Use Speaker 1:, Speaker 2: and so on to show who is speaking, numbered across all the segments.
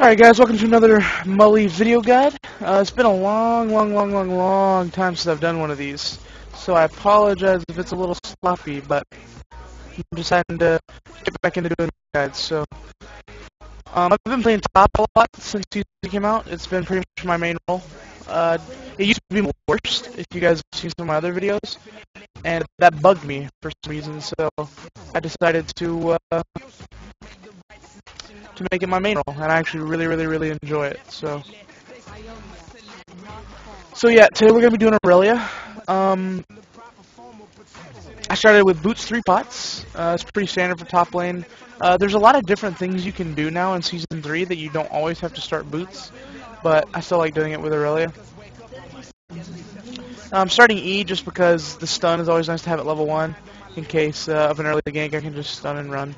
Speaker 1: Alright guys, welcome to another Mully video guide. It's been a long time since I've done one of these, so I apologize if it's a little sloppy, but I'm deciding to get back into doing guides. So, I've been playing top a lot since season came out. It's been pretty much my main role. It used to be my worst, if you guys have seen some of my other videos, and that bugged me for some reason, so I decided to make it my main role, and I actually really enjoy it. So yeah, today we're gonna be doing Irelia. I started with boots 3 pots. It's pretty standard for top lane. There's a lot of different things you can do now in season 3 that you don't always have to start boots, but I still like doing it with Irelia. I'm starting E just because the stun is always nice to have at level 1 in case of an early gank. I can just stun and run.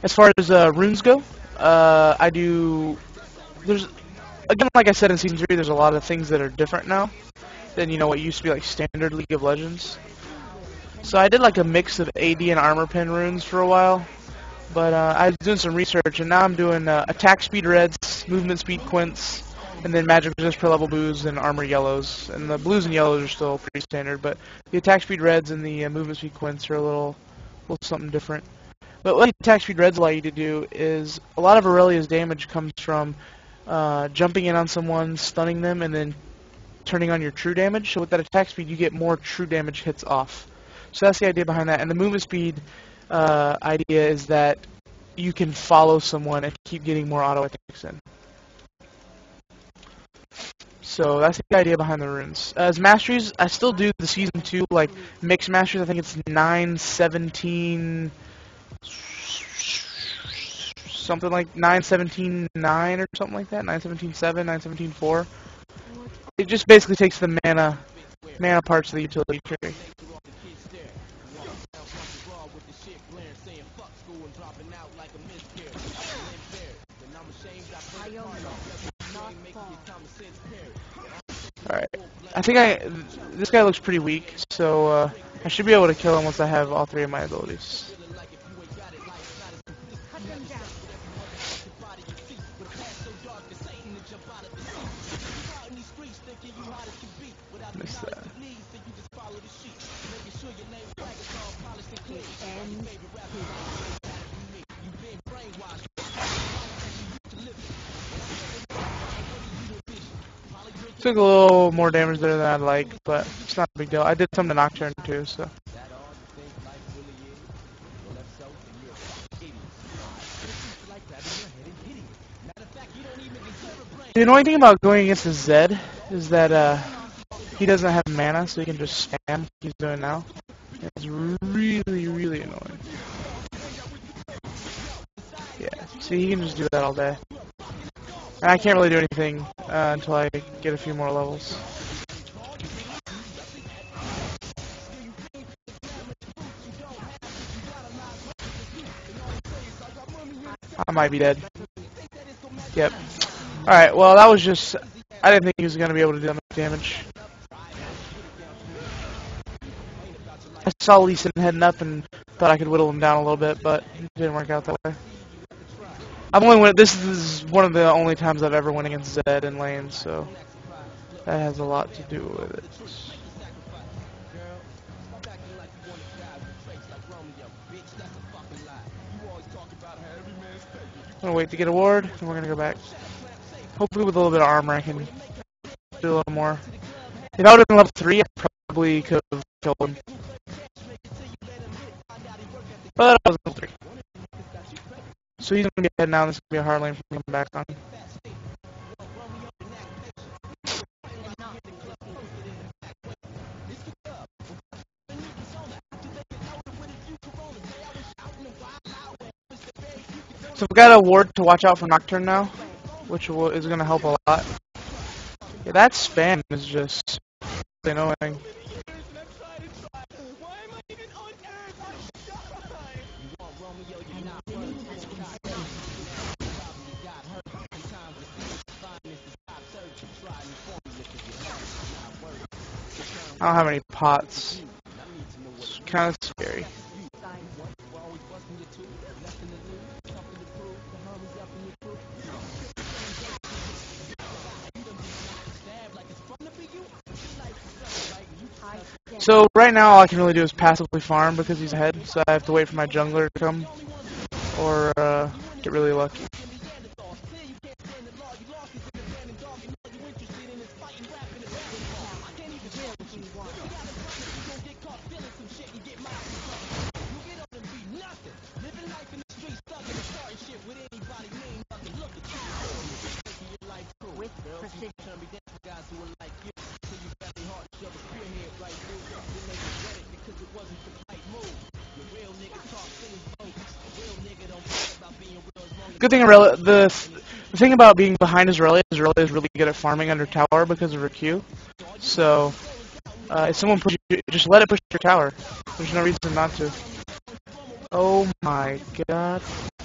Speaker 1: As far as runes go, I do. There's again, like I said in season 3, there's a lot of things that are different now than what used to be like standard League of Legends. So I did like a mix of AD and armor pen runes for a while, but I was doing some research, and now I'm doing attack speed reds, movement speed quints, and then magic resist per level blues and armor yellows. And the blues and yellows are still pretty standard, but the attack speed reds and the movement speed quints are a little something different. But what attack speed reds allow you to do is a lot of Irelia's damage comes from jumping in on someone, stunning them, and then turning on your true damage. So with that attack speed, you get more true damage hits off. So that's the idea behind that. And the movement speed idea is that you can follow someone and keep getting more auto attacks in. So that's the idea behind the runes. As masteries, I still do the season 2 like mixed masteries. I think it's 9-17. Something like 9-17-9 or something like that. 9-17-7, 9-17-4. It just basically takes the mana parts of the utility tree. Alright. I think this guy looks pretty weak, so I should be able to kill him once I have all 3 of my abilities. Missed that. Took a little more damage there than I'd like, but it's not a big deal. I did some to Nocturne too, so. The annoying thing about going against the Zed is that he doesn't have mana, so he can just spam like he's doing now. It's really annoying. Yeah, see, he can just do that all day. And I can't really do anything until I get a few more levels. I might be dead. Yep. Alright, well that was just... I didn't think he was going to be able to do that much damage. I saw Lee Sin heading up and thought I could whittle him down a little bit, but it didn't work out that way. This is one of the only times I've ever went against Zed in lane, so that has a lot to do with it. I'm gonna wait to get a ward, and we're gonna go back. Hopefully with a little bit of armor I can do a little more. If I would have been level 3, I probably could have killed him. But I was level 3. So he's gonna be ahead now, and this is gonna be a hard lane for me to come back on. So we've got a ward to watch out for Nocturne now, which is going to help a lot. Yeah, that spam is just annoying. I don't have any pots. It's kind of scary. So right now all I can really do is passively farm because he's ahead, so I have to wait for my jungler to come or get really lucky. Good thing Irelia, the thing about being behind Irelia is really good at farming under tower because of her Q. So if someone pushes you, just let it push your tower. There's no reason not to. Oh my god.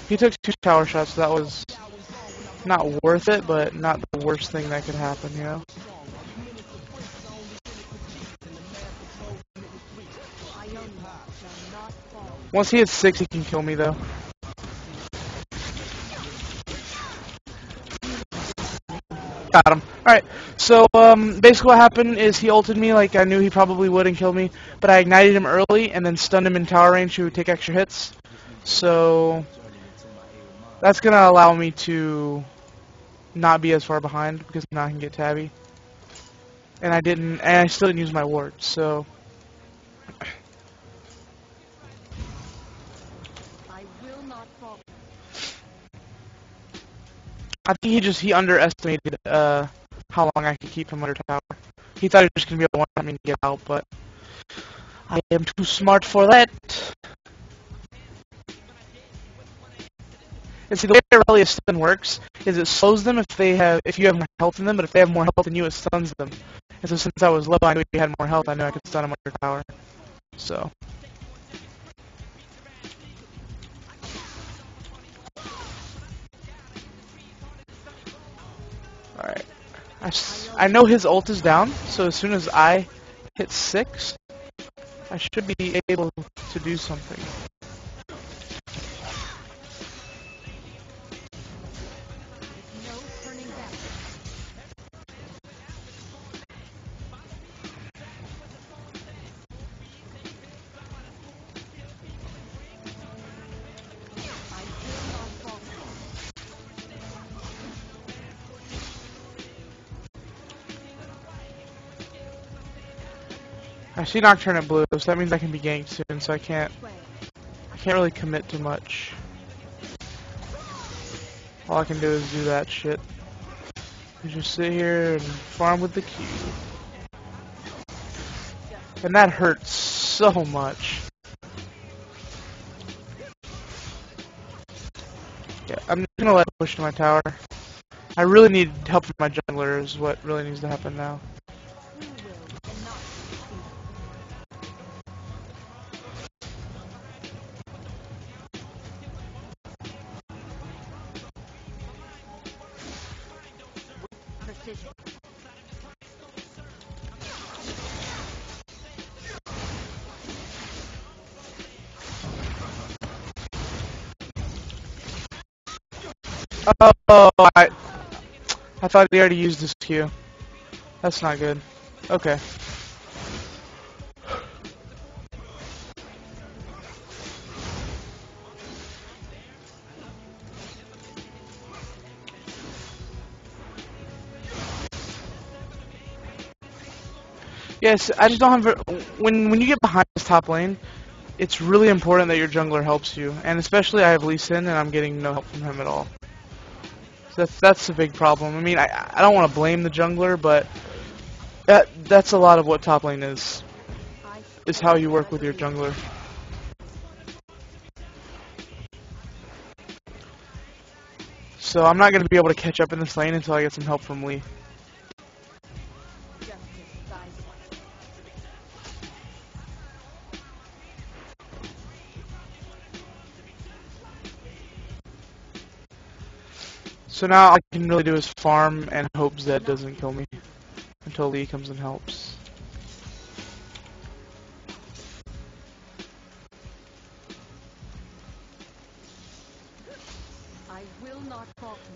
Speaker 1: He took 2 tower shots, so that was not worth it, but not the worst thing that could happen, you know? Once he hits 6, he can kill me, though. Got him. Alright, so basically what happened is he ulted me like I knew he probably would and kill me, but I ignited him early and then stunned him in tower range so he would take extra hits. So that's going to allow me to not be as far behind because now I can get tabby. And I still didn't use my ward, so... I think he underestimated how long I could keep him under tower. He thought he was just gonna be able to one me to get out, but I am too smart for that. And see, the way Irelia stun works is it slows them if you have more health than them, but if they have more health than you, it stuns them. And so since I was low, I knew he had more health. I knew I could stun him under tower. So. Alright. I know his ult is down, so as soon as I hit 6, I should be able to do something. I see Nocturne at blue, so that means I can be ganked soon, so I can't really commit too much. All I can do is do that shit. Just sit here and farm with the Q. And that hurts so much. Yeah, I'm just gonna let it push to my tower. I really need help from my jungler is what really needs to happen now. Oh, I thought he already used his Q. That's not good. Okay. Yes, I just don't have... When you get behind this top lane, it's really important that your jungler helps you. And especially I have Lee Sin, and I'm getting no help from him at all. So that's a big problem. I mean, I don't want to blame the jungler, but that's a lot of what top lane is how you work with your jungler. So I'm not going to be able to catch up in this lane until I get some help from Lee. So now all I can really do is farm and hope Zed doesn't kill me until Lee comes and helps.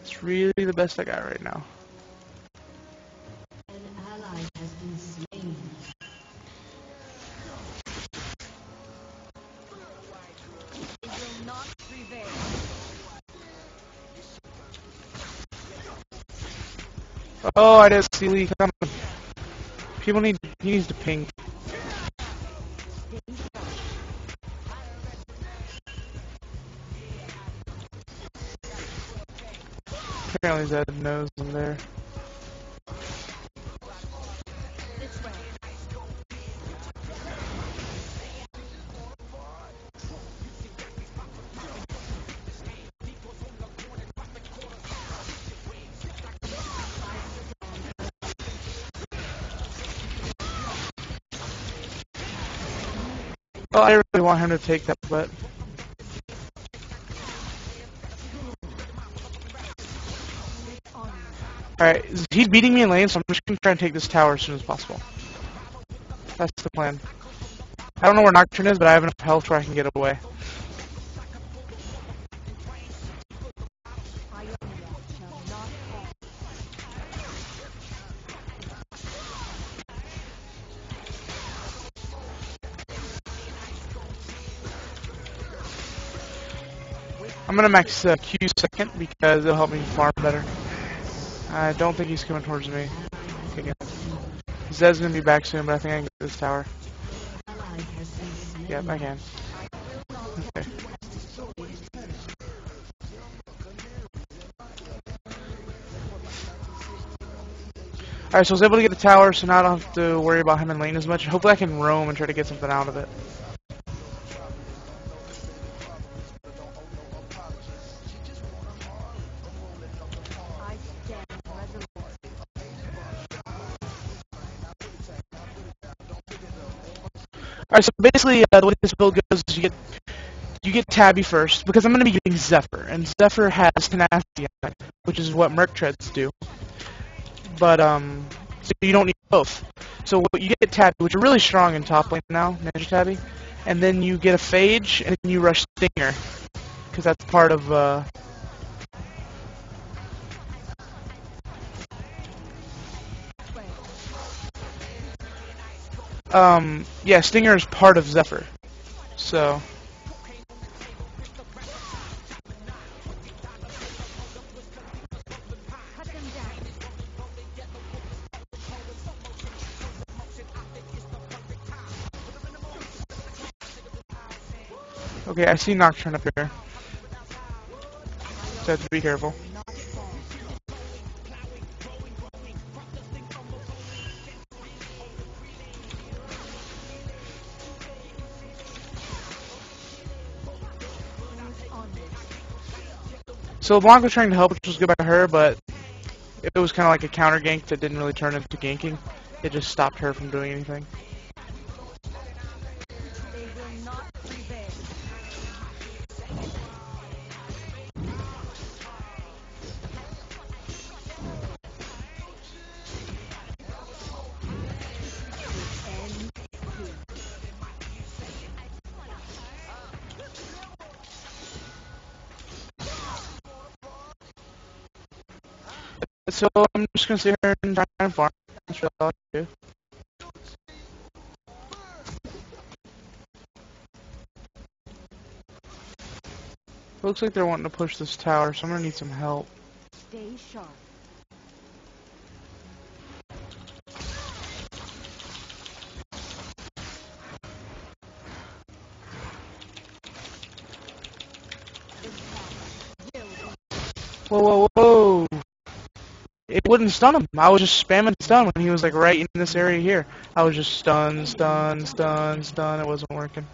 Speaker 1: It's really the best I got right now.
Speaker 2: An ally has been slain.
Speaker 1: Oh, I didn't see Lee coming. He needs to ping. Apparently Zed knows I'm there. Well, I really want him to take that, but alright, he's beating me in lane, so I'm just gonna try and take this tower as soon as possible. That's the plan. I don't know where Nocturne is, but I have enough health where I can get away. I'm gonna max Q second because it'll help me farm better. I don't think he's coming towards me. Okay, Zed's gonna be back soon, but I think I can get this tower. Yep, I can. Okay. Alright, so I was able to get the tower, so now I don't have to worry about him in lane as much. Hopefully I can roam and try to get something out of it. Alright, so basically the way this build goes is you get Tabby first, because I'm going to be getting Zephyr, and Zephyr has tenacity, which is what Merc Treads do. But so you don't need both. So you get Tabby, which are really strong in top lane now, Ninja Tabby, and then you get a Phage, and then you rush Stinger, because that's part of yeah, Stinger is part of Zephyr. So okay, I see Nocturne up here. So I have to be careful. So Blanc was trying to help, which was good by her, but it was kind of like a counter gank that didn't really turn into ganking. It just stopped her from doing anything. So I'm just gonna sit here and try and farm. That's really all I can do. Looks like they're wanting to push this tower, so I'm gonna need some help.
Speaker 2: Stay sharp.
Speaker 1: Whoa, whoa, whoa! It wouldn't stun him. I was just spamming stun when he was like right in this area here. I was just stun, stun, stun, stun. It wasn't working.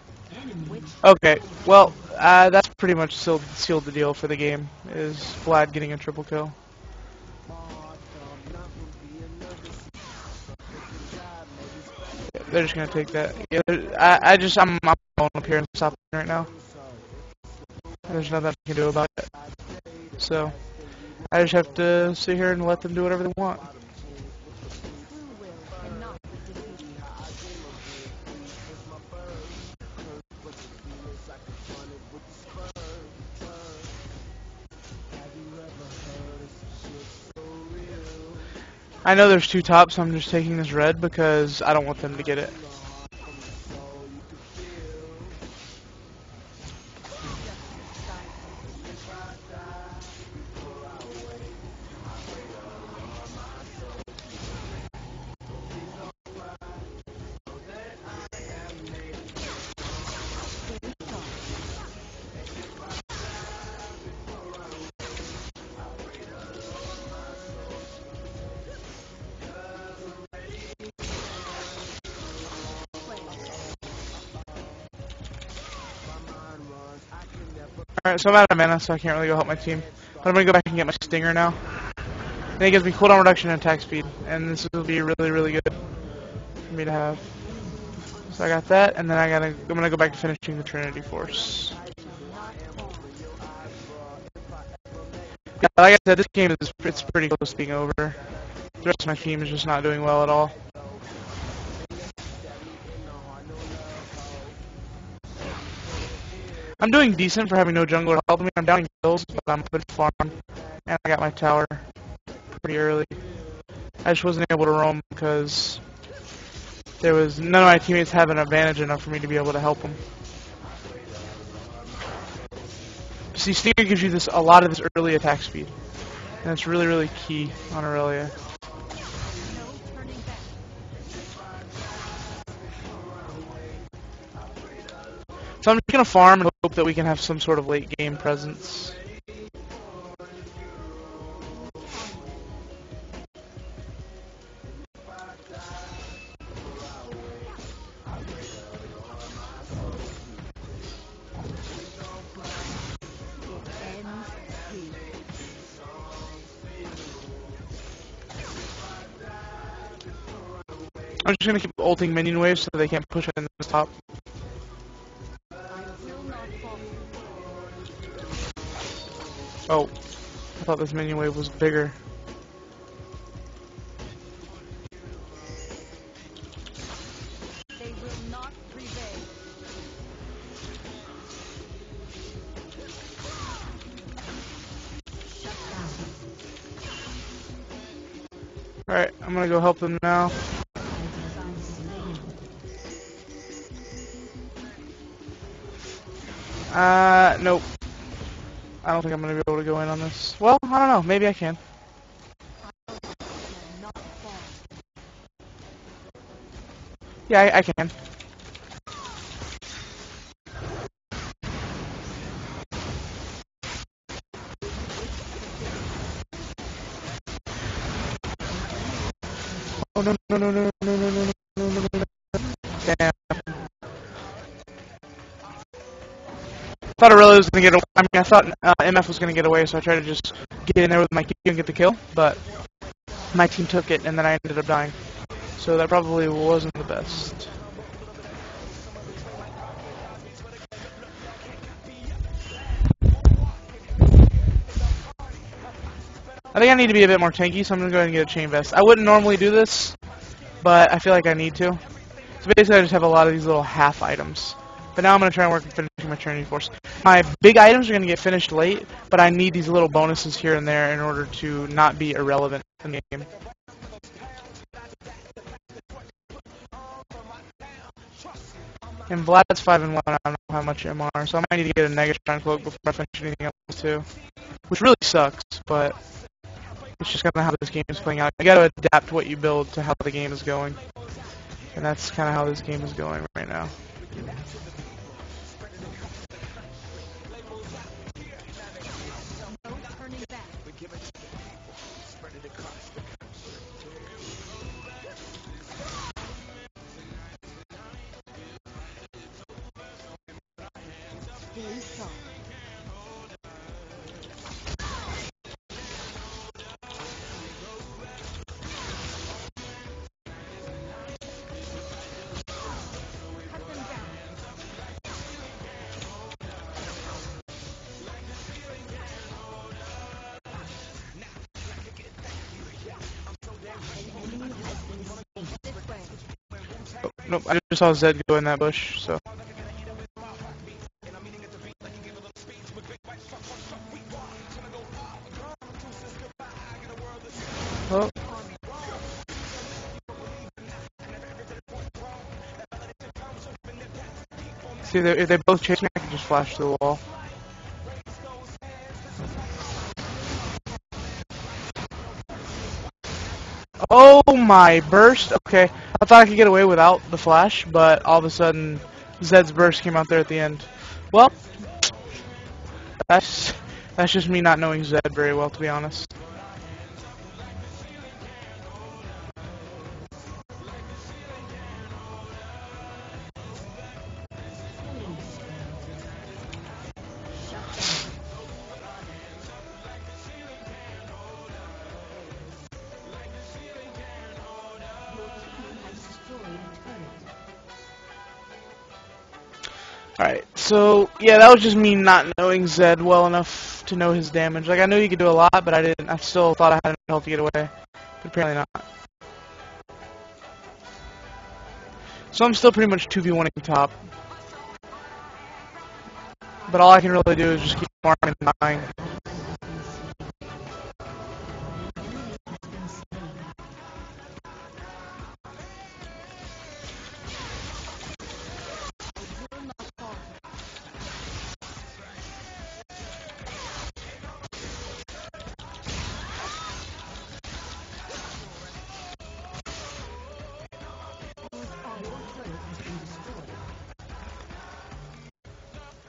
Speaker 1: Okay, well, that's pretty much sealed the deal for the game. Is Vlad getting a triple kill? Yeah, they're just gonna take that. Yeah, I'm going up here and stopping right now. There's nothing I can do about it. So I just have to sit here and let them do whatever they want. I know there's two tops, so I'm just taking this red because I don't want them to get it. Alright, so I'm out of mana, so I can't really go help my team. But I'm gonna go back and get my Stinger now. And it gives me cooldown reduction and attack speed. And this will be really, really good for me to have. So I got that, and then I'm gonna go back to finishing the Trinity Force. Yeah, like I said, this game it's pretty close to being over. The rest of my team is just not doing well at all. I'm doing decent for having no jungler helping me. I'm downing kills, but I'm good farm, and I got my tower pretty early. I just wasn't able to roam because none of my teammates have an advantage enough for me to be able to help them. See, Stinger gives you a lot of this early attack speed, and it's really, really key on Irelia. So I'm just gonna farm and hope that we can have some sort of late game presence. I'm just gonna keep ulting minion waves so they can't push it in the top. Oh, I thought this minion wave was bigger. Alright, I'm gonna go help them now. Nope. I don't think I'm gonna be able to go in on this. Well, I don't know. Maybe I can. Yeah, I can. Oh no no no no no no no no no no no! Damn. I thought Irelia was gonna get away. I mean, I thought MF was gonna get away, so I tried to just get in there with my Q and get the kill, but my team took it, and then I ended up dying. So that probably wasn't the best. I think I need to be a bit more tanky, so I'm gonna go ahead and get a chain vest. I wouldn't normally do this, but I feel like I need to. So basically, I just have a lot of these little half items. But now I'm gonna try and work on finishing my Trinity Force. My big items are gonna get finished late, but I need these little bonuses here and there in order to not be irrelevant in the game. And Vlad's 5-1. I don't know how much MR, so I might need to get a Negatron cloak before I finish anything else too, which really sucks. But it's just kind of how this game is playing out. You gotta adapt what you build to how the game is going, and that's kind of how this game is going right now. Oh, nope, I just saw Zed go in that bush, so. Oh. See, if they both chase me, I can just flash through the wall. Oh my burst! Okay, I thought I could get away without the flash, but all of a sudden, Zed's burst came out there at the end. Well, that's just me not knowing Zed very well, to be honest. Alright, so yeah, that was just me not knowing Zed well enough to know his damage. Like I knew he could do a lot, but I didn't. I still thought I had enough health to get away, but apparently not. So I'm still pretty much 2v1ing top, but all I can really do is just keep farming and dying.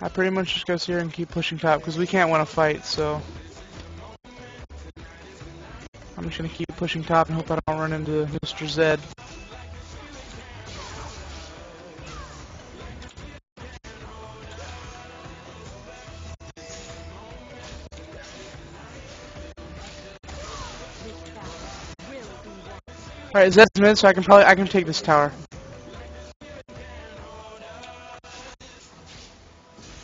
Speaker 1: I pretty much just go here and keep pushing top because we can't win a fight. So I'm just gonna keep pushing top and hope I don't run into Mr. Zed. Alright, Zed's mid, so I can take this tower.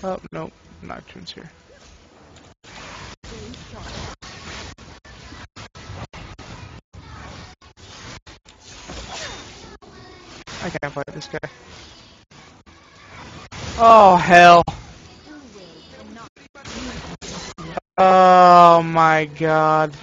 Speaker 1: Oh nope, Nocturne's here. I can't fight this guy. Oh hell. Oh my god.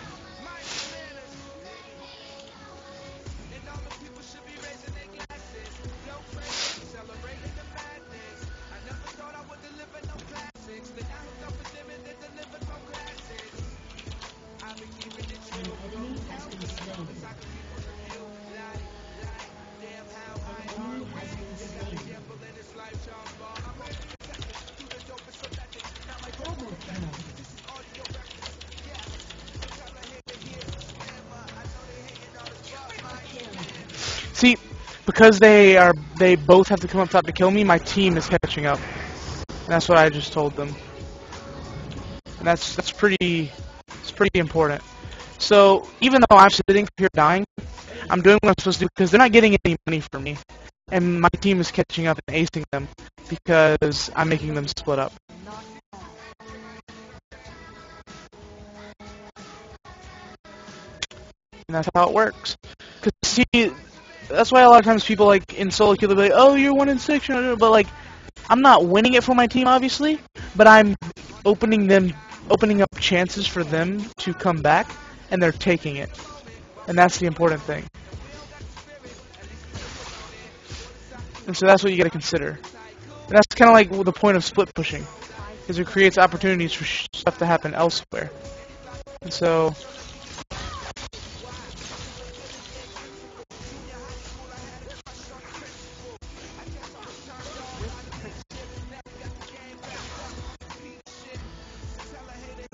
Speaker 1: See, because they both have to come up top to kill me, my team is catching up. And that's what I just told them. And it's pretty important. So even though I'm sitting here dying, I'm doing what I'm supposed to do because they're not getting any money from me. And my team is catching up and acing them because I'm making them split up. And that's how it works. Cause see, that's why a lot of times people like in solo queue they'll be like, "Oh, you're 1-6," but like, I'm not winning it for my team, obviously, but I'm opening up chances for them to come back, and they're taking it, and that's the important thing. And so that's what you got to consider. And that's kind of like the point of split pushing, because it creates opportunities for stuff to happen elsewhere. And so.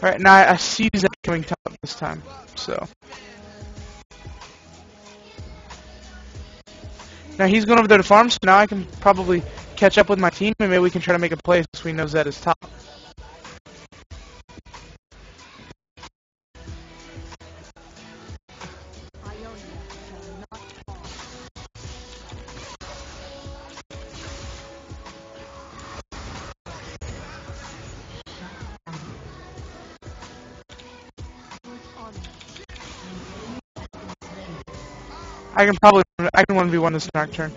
Speaker 1: Alright, now I see Zed coming top this time, so. Now he's going over there to farm, so now I can probably catch up with my team, and maybe we can try to make a play since we know Zed is top. I can 1v1 this Nocturne.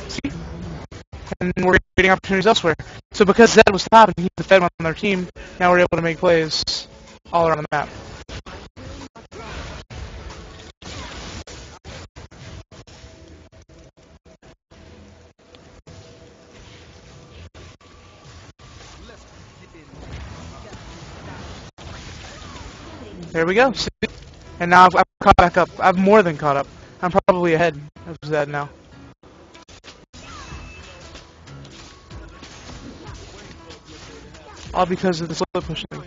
Speaker 1: See? And we're getting opportunities elsewhere. So because Zed was top and he's the Fed on their team, now we're able to make plays all around the map. There we go. See? And now I've caught back up. I've more than caught up. I'm probably ahead of Zed now. All because of the split push thing.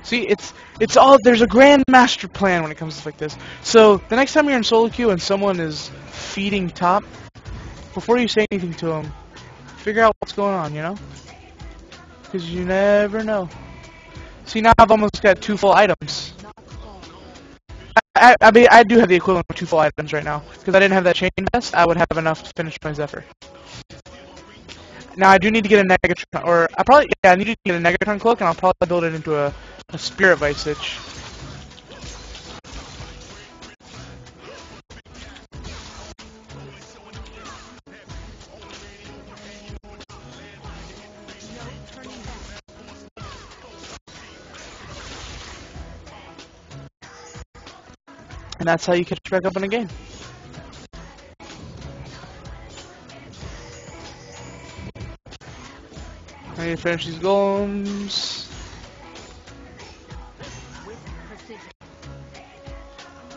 Speaker 1: See, it's all there's a grand master plan when it comes to stuff like this. So the next time you're in solo queue and someone is feeding top, before you say anything to them, figure out what's going on, you know? Because you never know. See, now I've almost got 2 full items. I mean, I do have the equivalent of 2 full items right now. Because I didn't have that chain vest, I would have enough to finish my Zephyr. Now I do need to get a Negatron, or I need to get a Negatron cloak, and I'll probably build it into a Spirit Visage. And that's how you catch back up in a game. I need to finish these golems.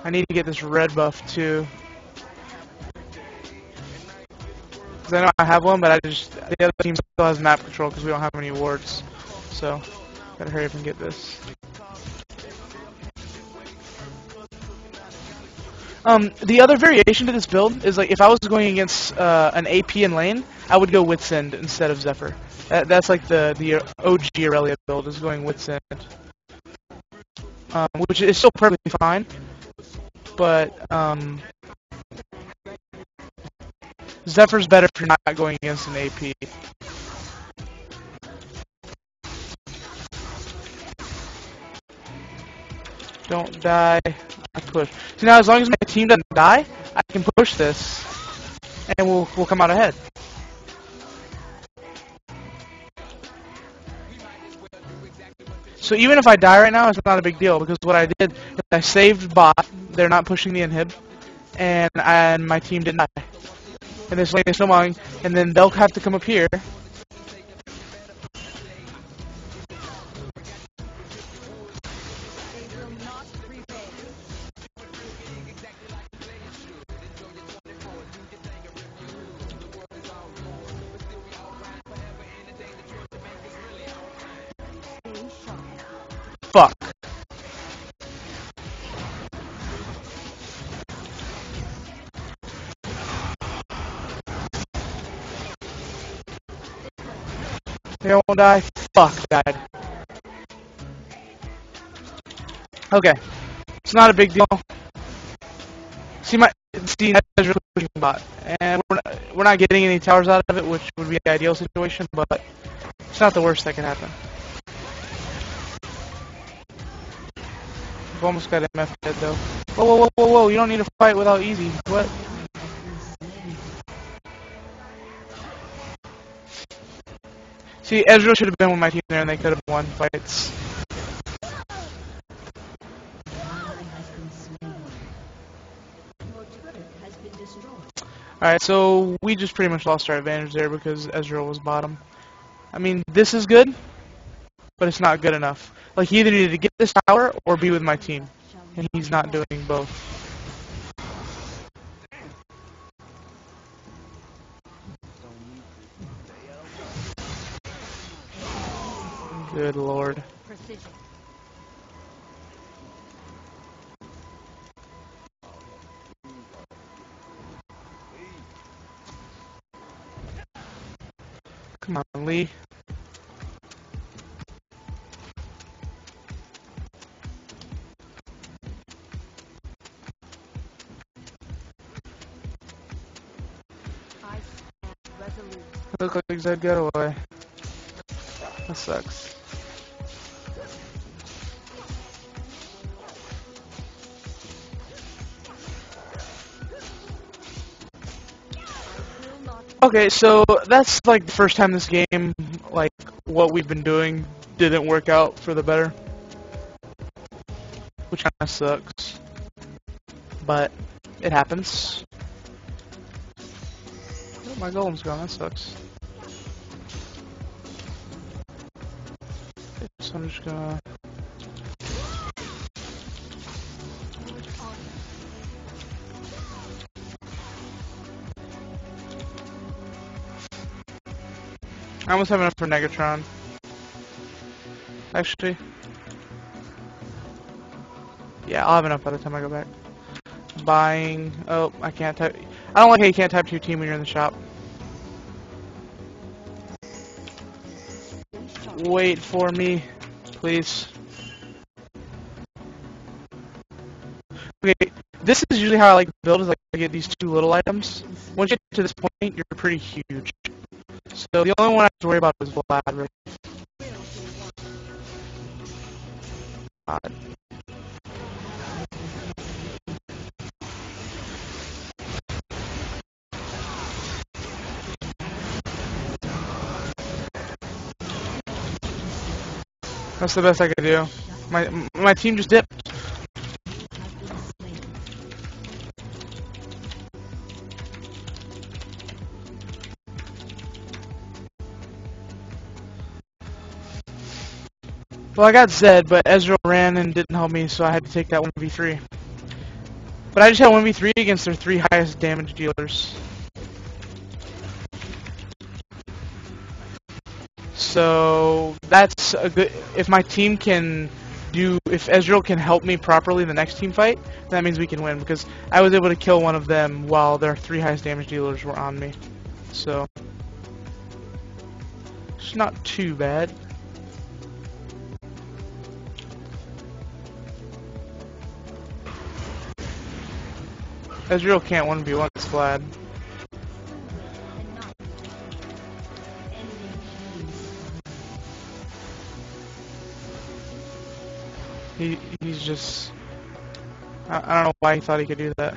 Speaker 1: I need to get this red buff too. Because I know I have one, but the other team still has map control because we don't have any wards. So, gotta hurry up and get this. The other variation to this build is like if I was going against an AP in lane, I would go Wits End instead of Zephyr. That's like the OG Irelia build is going Wits End, which is still perfectly fine. But Zephyr's better if you're not going against an AP. Don't die. I push. So now, as long as my team doesn't die, I can push this, and we'll come out ahead. So even if I die right now, it's not a big deal because what I did is I saved bot. They're not pushing the inhib, and my team didn't die. And this lane is snowballing, and then they'll have to come up here. Fuck. They won't die. Fuck, died. Okay, it's not a big deal. See that's really pushing bot, and we're not getting any towers out of it, which would be the ideal situation, but it's not the worst that can happen. We've almost got MF dead though. Whoa, whoa, whoa, whoa, whoa! You don't need to fight without easy. What? See, Ezreal should have been with my team there, and they could have won fights. Alright, so we just pretty much lost our advantage there because Ezreal was bottom. I mean, this is good, but it's not good enough. Like, he either needed to get this tower or be with my team, and he's not doing both. Good lord. Come on, Lee. Look like Zed got away. That sucks. Okay, so that's like the first time this game, like, what we've been doing didn't work out for the better. Which kinda sucks. But, it happens. Oh, my golem's gone, that sucks. So I'm just gonna... I almost have enough for Negatron. Actually, Yeah, I'll have enough by the time I go back. Buying. Oh, I can't type. I don't like how you can't type to your team when you're in the shop. Wait for me, please. Okay, this is usually how I like to build, is like I get these two little items. Once you get to this point, you're pretty huge. So the only one I have to worry about is Vlad. Really. God. That's the best I could do. My team just dipped. Well, I got Zed, but Ezreal ran and didn't help me, so I had to take that 1v3. But I just had 1v3 against their 3 highest damage dealers. So that's a good. If my team can do, if Ezreal can help me properly in the next team fight, that means we can win, because I was able to kill one of them while their 3 highest damage dealers were on me. So it's not too bad. Ezreal can't 1v1 Vlad. He's just. I don't know why he thought he could do that.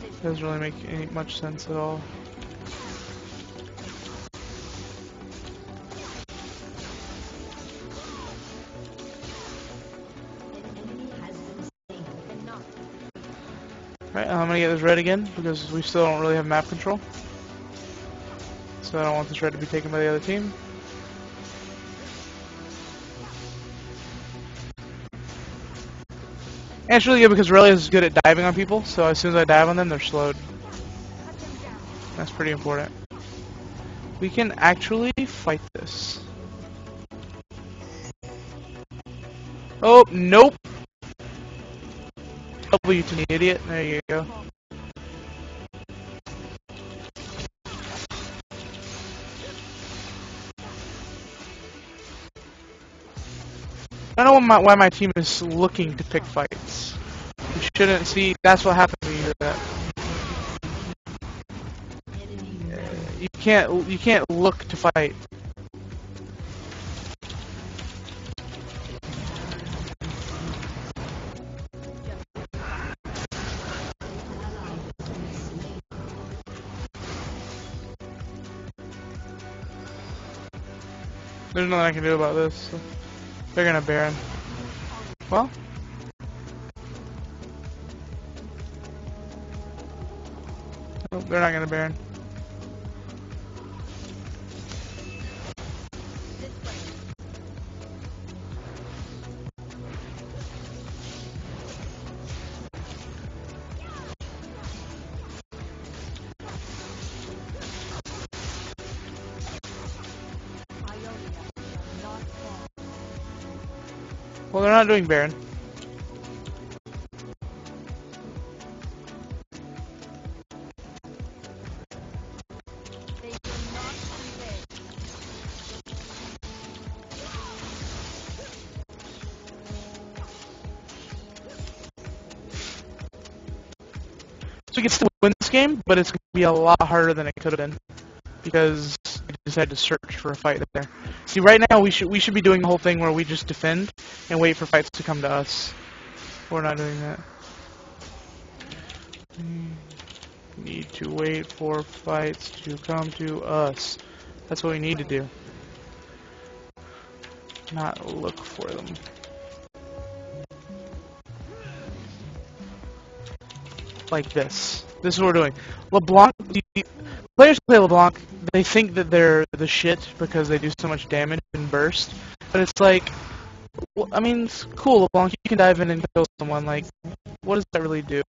Speaker 1: It doesn't really make much sense at all. Right, I'm gonna get this red again because we still don't really have map control. So I don't want this red to be taken by the other team. And it's really good because Irelia is good at diving on people, so as soon as I dive on them, they're slowed. That's pretty important. We can actually fight this. Oh, nope! W to me, idiot. There you go. I don't know why my team is looking to pick fights. You shouldn't see. That's what happens when you do that. You can't look to fight. There's nothing I can do about this. So they're gonna Baron. Well. Nope, they're not gonna Baron. Well, they're not doing Baron. So we can still win this game, but it's going to be a lot harder than it could have been because we decided to search for a fight there. See, right now we should be doing the whole thing where we just defend and wait for fights to come to us. We're not doing that. We need to wait for fights to come to us. That's what we need to do. Not look for them. Like this. This is what we're doing. LeBlanc, players who play LeBlanc, they think that they're the shit because they do so much damage and burst. But it's like, well, I mean, it's cool, LeBlanc, you can dive in and kill someone. Like, what does that really do?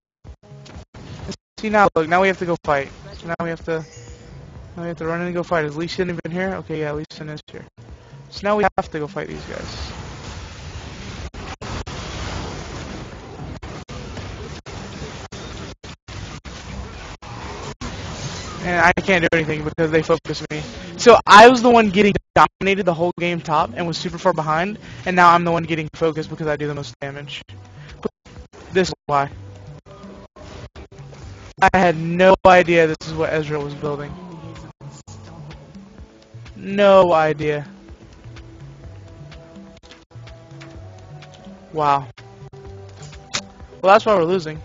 Speaker 1: See now, look, now we have to go fight. So now we have to run in and go fight. Is Lee Sin even here? Okay, yeah, Lee Sin is here. So now we have to go fight these guys. and I can't do anything because they focus me. So I was the one getting dominated the whole game top and was super far behind, and now I'm the one getting focused because I do the most damage. But this is why. I had no idea this is what Ezreal was building. No idea. Wow. Well, that's why we're losing.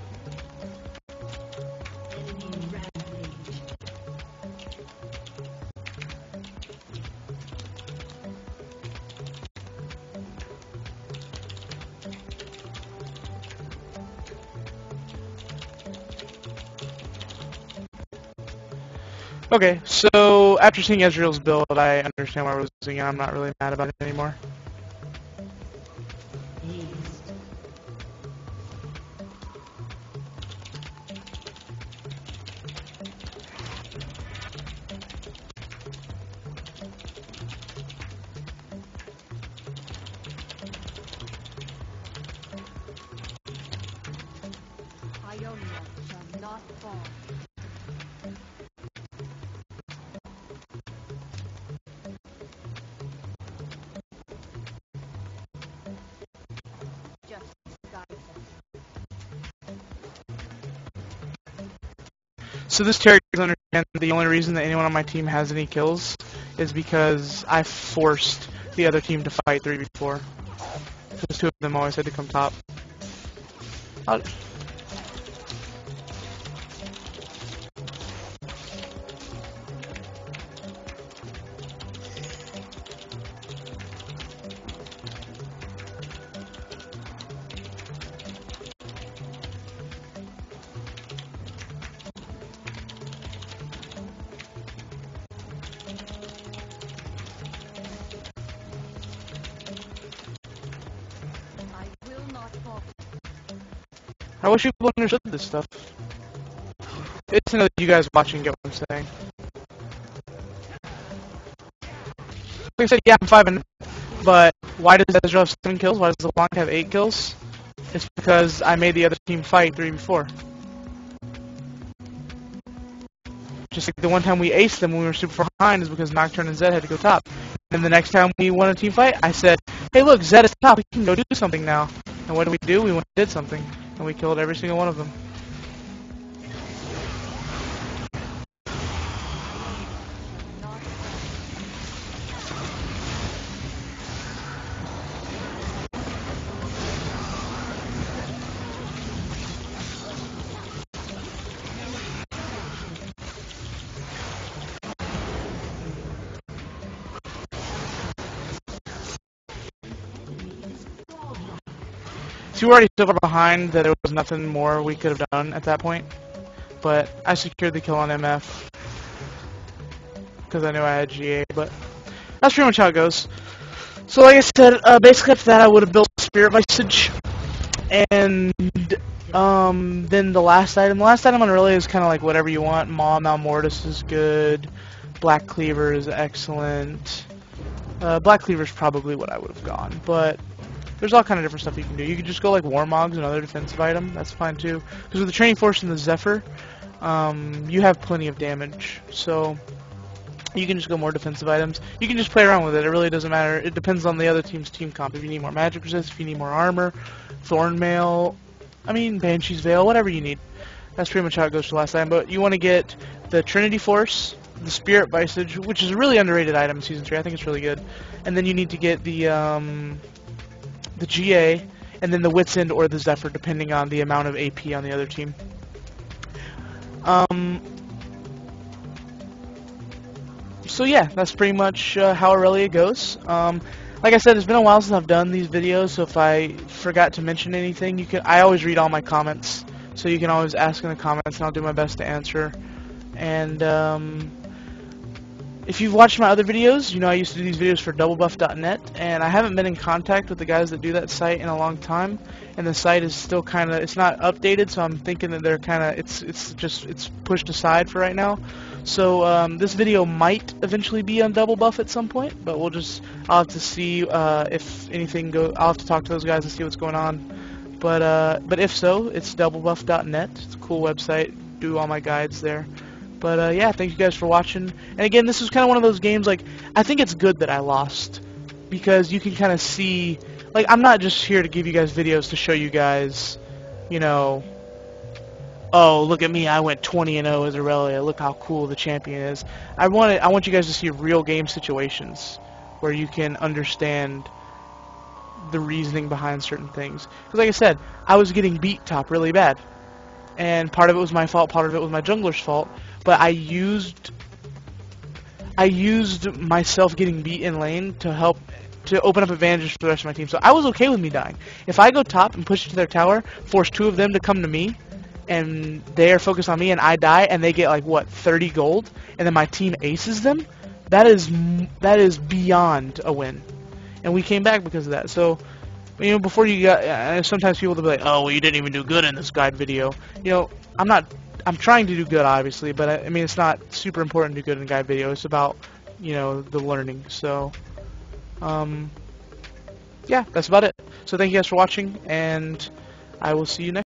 Speaker 1: Okay, so after seeing Ezreal's build, I understand why we're losing, and I'm not really mad about it anymore.
Speaker 2: Irelia shall not fall. Just guide them.
Speaker 1: So this Terry doesn't understand the only reason that anyone on my team has any kills is because I forced the other team to fight 3v4. Because two of them always had to come top.
Speaker 2: I will not fall.
Speaker 1: I wish people understood this stuff. It's to know that you guys watching get what I'm saying. Like I said, yeah, I'm 5-0, but why does Ezreal have 7 kills? Why does LeBlanc have 8 kills? It's because I made the other team fight 3v4. Just like the one time we aced them when we were super far behind is because Nocturne and Zed had to go top. And the next time we won a team fight, I said, hey look, Zed is top, we can go do something now. And what did we do? We went and did something. And we killed every single one of them. So we were already so far behind that there was nothing more we could have done at that point. But I secured the kill on MF because I knew I had GA, but that's pretty much how it goes. So like I said, basically after that I would have built Spirit Visage, and then the last item on Irelia is kind of like whatever you want. Maw Malmortis is good, Black Cleaver is excellent. Black Cleaver is probably what I would have gone, but there's all kind of different stuff you can do. You can just go like Warmogs, another defensive item, that's fine too. Because with the Training Force and the Zephyr, you have plenty of damage, so you can just go more defensive items. You can just play around with it. It really doesn't matter. It depends on the other team's team comp. If you need more magic resist, if you need more armor, Thornmail, Banshee's Veil, whatever you need. That's pretty much how it goes for last time. But you want to get the Trinity Force, the Spirit Visage, which is a really underrated item in Season 3. I think it's really good. And then you need to get the GA, and then the Wit's End or the Zephyr, depending on the amount of AP on the other team. So yeah, that's pretty much how Irelia goes. Like I said, it's been a while since I've done these videos, so if I forgot to mention anything, I always read all my comments, so you can always ask in the comments, and I'll do my best to answer. And if you've watched my other videos, you know I used to do these videos for doublebuff.net, and I haven't been in contact with the guys that do that site in a long time, and the site is still kind of, it's not updated, so I'm thinking that they're kind of, it's pushed aside for right now. So this video might eventually be on Double Buff at some point, but I'll have to see if anything I'll have to talk to those guys and see what's going on. But if so, it's doublebuff.net. It's a cool website. Do all my guides there. But yeah, thank you guys for watching. And again, this is kind of one of those games, like, I think it's good that I lost, because you can kind of see, like, I'm not just here to give you guys videos to show you guys, you know, oh, look at me, I went 20-0 as Irelia, look how cool the champion is. I want you guys to see real game situations where you can understand the reasoning behind certain things. Because like I said, I was getting beat top really bad. And part of it was my fault, part of it was my jungler's fault. But I used myself getting beat in lane to help to open up advantages for the rest of my team. So I was okay with me dying. If I go top and push to their tower, force 2 of them to come to me, and they are focused on me, and I die, and they get like what 30 gold, and then my team aces them, that is beyond a win. And we came back because of that. So, you know, before you got, sometimes people will be like, oh, well, you didn't even do good in this guide video. You know, I'm trying to do good, obviously, but I mean, it's not super important to do good in a guide video. It's about, you know, the learning. So, yeah, that's about it. So thank you guys for watching, and I will see you next